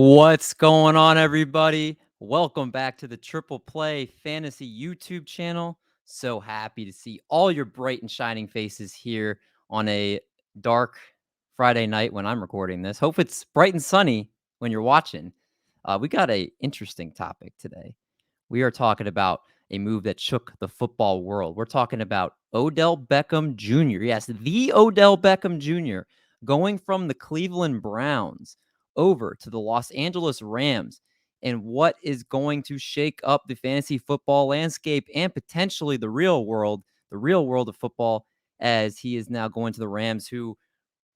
What's going on, everybody? Welcome back to the Triple Play Fantasy YouTube channel. So happy to see all your bright and shining faces here on a dark Friday night when I'm recording this. Hope it's bright and sunny when you're watching. We got a interesting topic today. We are talking about a move that shook the football world. We're talking about Odell Beckham Jr. Yes, the Odell Beckham Jr. going from the Cleveland Browns over to the Los Angeles Rams, and what is going to shake up the fantasy football landscape and potentially the real world of football, as he is now going to the Rams, who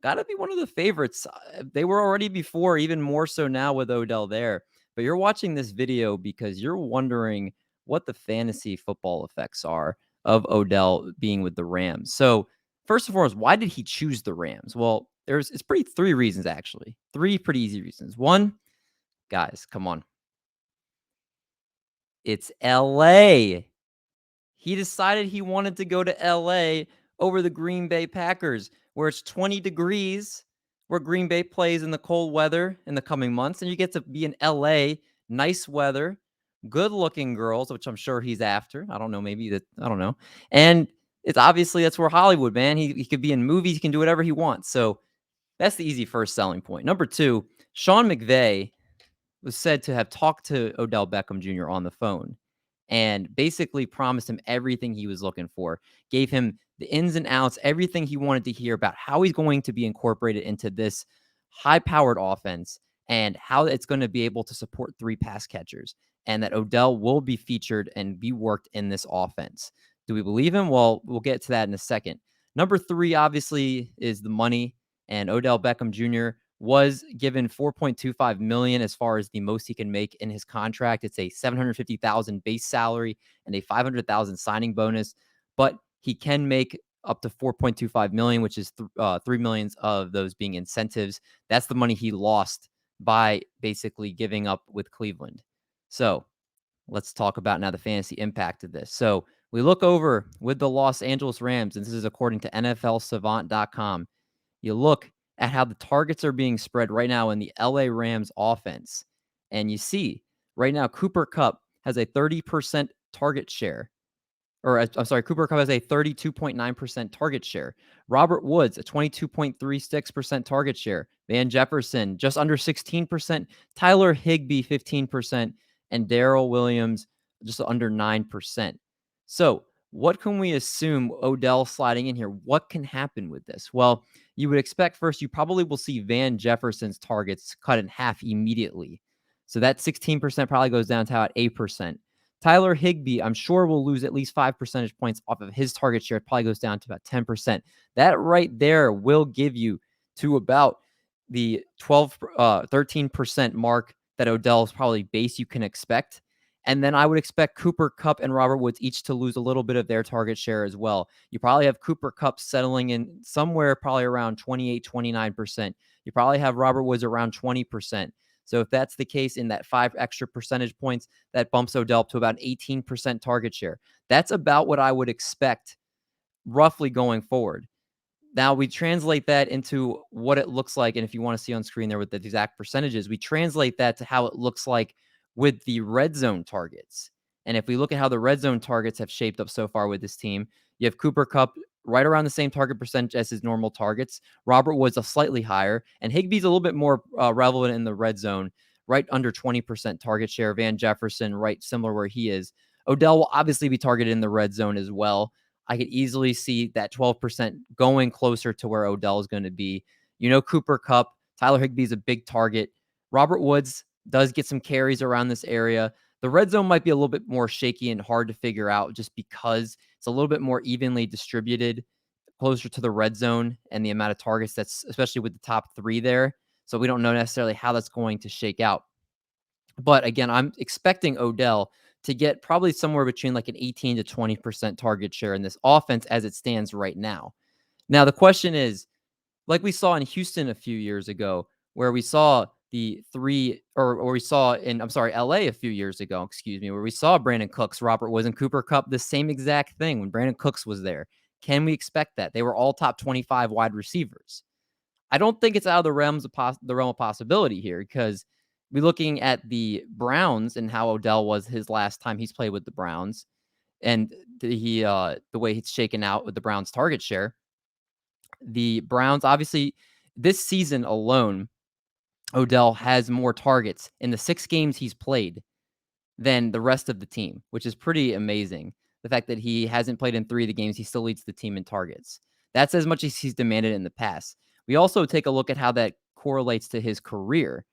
got to be one of the favorites. They were already before, even more so now with Odell there. But you're watching this video because you're wondering what the fantasy football effects are of Odell being with the Rams. So, first and foremost, why did he choose the Rams? Well, it's three reasons, actually. Three pretty easy reasons. One, guys, come on. It's LA. He decided he wanted to go to LA over the Green Bay Packers, where it's 20 degrees, where Green Bay plays in the cold weather in the coming months. And you get to be in LA, nice weather, good looking girls, which I'm sure he's after. I don't know, I don't know. And it's obviously that's where Hollywood, man. He could be in movies, he can do whatever he wants. So that's the easy first selling point. Number two, Sean McVay was said to have talked to Odell Beckham Jr. on the phone and basically promised him everything he was looking for, gave him the ins and outs, everything he wanted to hear about how he's going to be incorporated into this high-powered offense and how it's going to be able to support three pass catchers, and that Odell will be featured and be worked in this offense. Do we believe him? Well, we'll get to that in a second. Number three, obviously, is the money, and Odell Beckham Jr. was given $4.25 million as far as the most he can make in his contract. It's a $750,000 base salary and a $500,000 signing bonus, but he can make up to $4.25 million, which is $3 million of those being incentives. That's the money he lost by basically giving up with Cleveland. So let's talk about now the fantasy impact of this. So we look over with the Los Angeles Rams, and this is according to NFLsavant.com. You look at how the targets are being spread right now in the LA Rams offense, and you see right now Cooper Kupp has a 30% target share. I'm sorry, Cooper Kupp has a 32.9% target share. Robert Woods, a 22.36% target share. Van Jefferson, just under 16%. Tyler Higbee, 15%. And Darrell Williams, just under 9%. So what can we assume Odell sliding in here? What can happen with this? Well, you would expect first, you probably will see Van Jefferson's targets cut in half immediately. So that 16% probably goes down to about 8%. Tyler Higbee, I'm sure, will lose at least 5 percentage points off of his target share. It probably goes down to about 10%. That right there will give you to about the 13% mark that Odell's probably base you can expect. And then I would expect Cooper Kupp and Robert Woods each to lose a little bit of their target share as well. You probably have Cooper Kupp settling in somewhere probably around 28, 29%. You probably have Robert Woods around 20%. So if that's the case, in that 5 extra percentage points, that bumps Odell up to about 18% target share. That's about what I would expect roughly going forward. Now we translate that into what it looks like. And if you want to see on screen there with the exact percentages, we translate that to how it looks like with the red zone targets. And if we look at how the red zone targets have shaped up so far with this team, you have Cooper Kupp right around the same target percentage as his normal targets. Robert Woods a slightly higher, and Higbee's a little bit more relevant in the red zone, right under 20% target share. Van Jefferson, right similar where he is. Odell will obviously be targeted in the red zone as well. I could easily see that 12% going closer to where Odell is going to be. You know, Cooper Kupp, Tyler Higbee is a big target. Robert Woods does get some carries around this area. The red zone might be a little bit more shaky and hard to figure out just because it's a little bit more evenly distributed closer to the red zone and the amount of targets that's especially with the top 3 there. So we don't know necessarily how that's going to shake out. But again, I'm expecting Odell to get probably somewhere between like an 18 to 20% target share in this offense as it stands right now. Now, the question is, like we saw in Houston a few years ago, where we saw we saw in, LA a few years ago, where we saw Brandon Cooks, Robert Woods, and Cooper Kupp, the same exact thing when Brandon Cooks was there. Can we expect that? They were all top 25 wide receivers. I don't think it's out of the realm of possibility here because we're looking at the Browns and how Odell was his last time he's played with the Browns, and the way it's shaken out with the Browns' target share. The Browns, obviously, this season alone, Odell has more targets in the 6 games he's played than the rest of the team, which is pretty amazing. The fact that he hasn't played in 3 of the games, he still leads the team in targets. That's as much as he's demanded in the past. We also take a look at how that correlates to his career.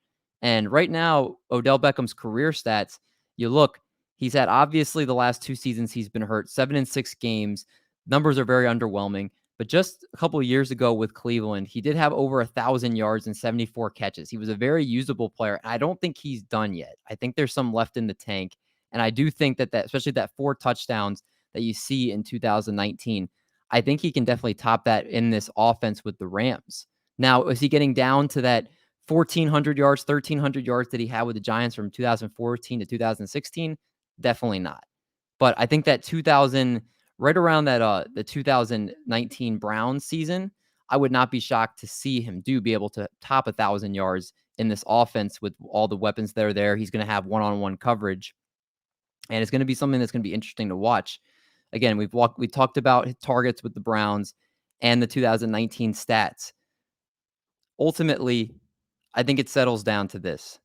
And right now, Odell Beckham's career stats, you look, he's had obviously the last 2 seasons he's been hurt, 7 and 6 games. Numbers are very underwhelming. But just a couple of years ago with Cleveland, he did have over 1,000 yards and 74 catches. He was a very usable player. I don't think he's done yet. I think there's some left in the tank. And I do think that especially that 4 touchdowns that you see in 2019, I think he can definitely top that in this offense with the Rams. Now, is he getting down to that 1,400 yards, 1,300 yards that he had with the Giants from 2014 to 2016? Definitely not. But I think that right around that the 2019 Browns season, I would not be shocked to see him be able to top 1,000 yards in this offense with all the weapons that are there. He's going to have one-on-one coverage, and it's going to be something that's going to be interesting to watch. Again, we talked about his targets with the Browns and the 2019 stats. Ultimately, I think it settles down to this.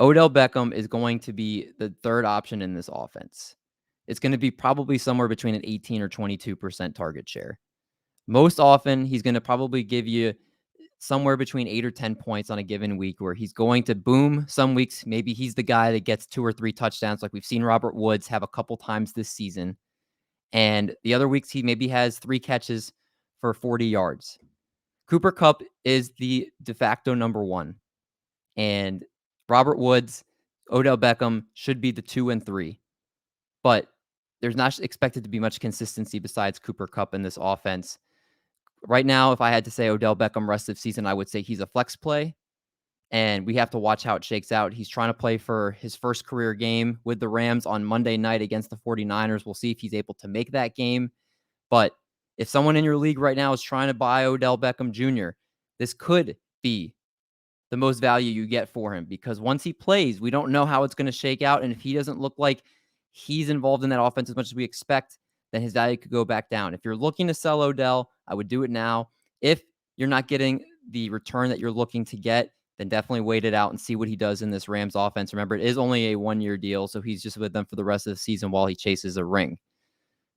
Odell Beckham is going to be the third option in this offense. It's going to be probably somewhere between an 18 or 22% target share. Most often, he's going to probably give you somewhere between 8 or 10 points on a given week where he's going to boom. Some weeks, maybe he's the guy that gets 2 or 3 touchdowns, like we've seen Robert Woods have a couple times this season. And the other weeks, he maybe has 3 catches for 40 yards. Cooper Kupp is the de facto number 1. And Robert Woods, Odell Beckham should be the 2 and 3. But there's not expected to be much consistency besides Cooper Kupp in this offense. Right now, if I had to say Odell Beckham rest of season, I would say he's a flex play, and we have to watch how it shakes out. He's trying to play for his first career game with the Rams on Monday night against the 49ers. We'll see if he's able to make that game. But if someone in your league right now is trying to buy Odell Beckham Jr., this could be the most value you get for him, because once he plays, we don't know how it's going to shake out. And if he doesn't look like he's involved in that offense as much as we expect, then his value could go back down. If you're looking to sell Odell, I would do it now. If you're not getting the return that you're looking to get, then definitely wait it out and see what he does in this Rams offense. Remember, it is only a 1-year deal, so he's just with them for the rest of the season while he chases a ring.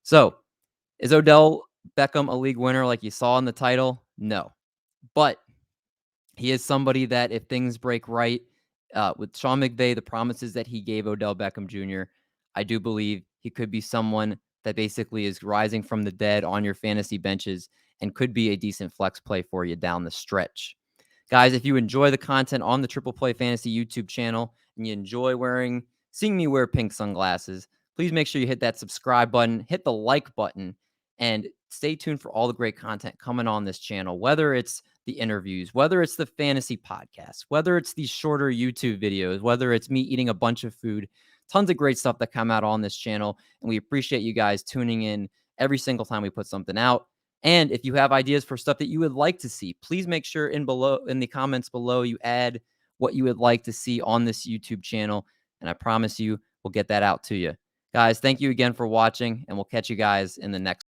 So, is Odell Beckham a league winner like you saw in the title? No. But he is somebody that if things break right, with Sean McVay, the promises that he gave Odell Beckham Jr., I do believe he could be someone that basically is rising from the dead on your fantasy benches and could be a decent flex play for you down the stretch. Guys, if you enjoy the content on the Triple Play Fantasy YouTube channel and you enjoy seeing me wear pink sunglasses, please make sure you hit that subscribe button, hit the like button, and stay tuned for all the great content coming on this channel, whether it's the interviews, whether it's the fantasy podcasts, whether it's these shorter YouTube videos, whether it's me eating a bunch of food, tons of great stuff that come out on this channel. And we appreciate you guys tuning in every single time we put something out. And if you have ideas for stuff that you would like to see, please make sure in the comments below you add what you would like to see on this YouTube channel. And I promise you, we'll get that out to you. Guys, thank you again for watching, and we'll catch you guys in the next